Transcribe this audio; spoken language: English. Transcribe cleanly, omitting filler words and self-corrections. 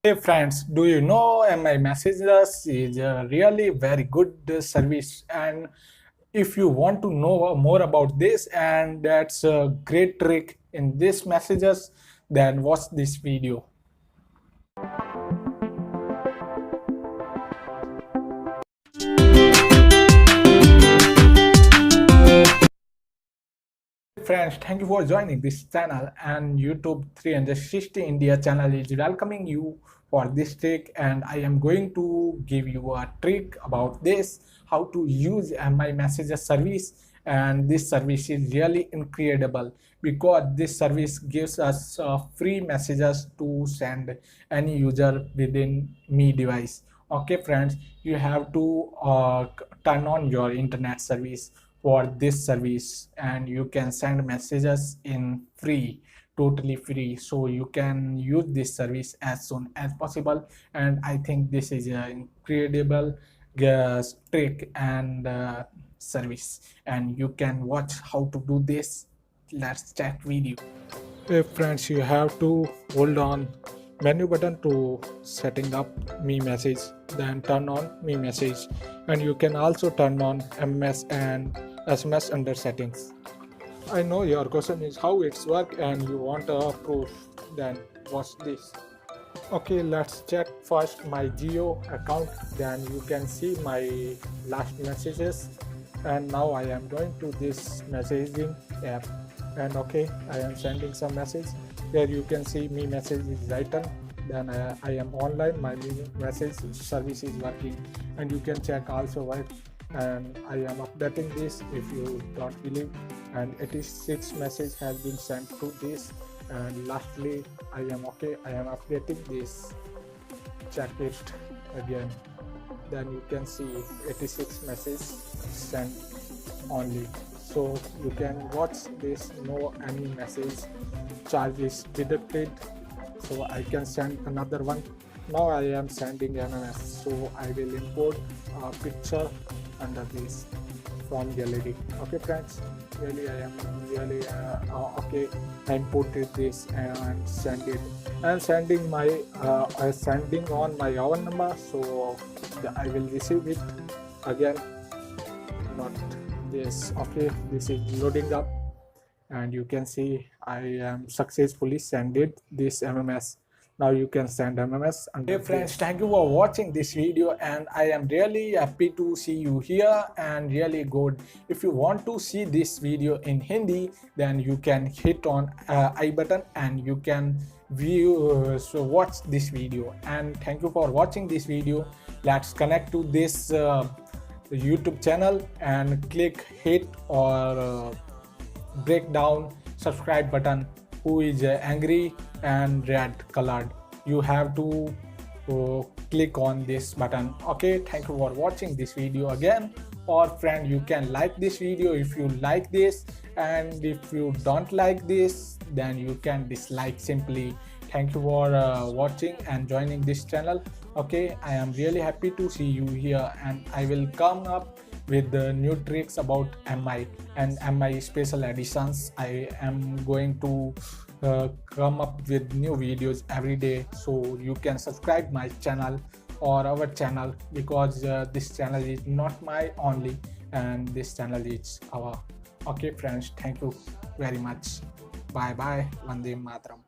Hey friends, do you know MI Messages is a really very good service, and if you want to know more about this and that's a great trick in this messages, then watch this video. Friends, thank you for joining this channel, and YouTube 360 India channel is welcoming you for this trick, and I am going to give you a trick about this, how to use MI Messages service. And this service is really incredible because this service gives us free messages to send any user within MIUI device. Okay friends, you have to turn on your internet service for this service, and you can send messages in free, totally free, so you can use this service as soon as possible. And I think this is an incredible trick and service, and you can watch how to do this. Let's chat video. Hey friends, you have to hold on menu button to setting up me message, then turn on me message, and you can also turn on MMS and SMS under settings. I know your question is how it's work and you want a proof, then watch this. Okay, let's check first my Geo account, then you can see my last messages. And now I am going to this messaging app, and okay, I am sending some message. Here you can see me message is written, then I am online, my message service is working, and you can check also what, and I am updating this if you don't believe, and 86 message has been sent to this. And lastly, I am updating this, check it again, then you can see 86 message sent only. So you can watch this, no any message charge is deducted, so I can send another one. Now I am sending MMS, so I will import a picture under this from gallery. Okay friends, really I am really okay, I imported this and send it. I am sending my sending on my own number, so I will receive it again, not this. Okay, this is loading up, and you can see I am successfully sended this MMS. Now you can send MMS. Hey friends, thank you for watching this video, and I am really happy to see you here and really good. If you want to see this video in Hindi, then you can hit on I button and you can view so watch this video. And thank you for watching this video. Let's connect to this YouTube channel and click hit or break down subscribe button, who is angry and red colored. You have to click on this button. Okay, thank you for watching this video again. Or friend, you can like this video if you like this, and if you don't like this, then you can dislike simply. Thank you for watching and joining this channel. Okay, I am really happy to see you here, and I will come up with the new tricks about MI and MI special editions. I am going to come up with new videos every day, so you can subscribe my channel or our channel, because this channel is not my only, and this channel is our. Okay friends, thank you very much. Bye bye. Vande Mataram.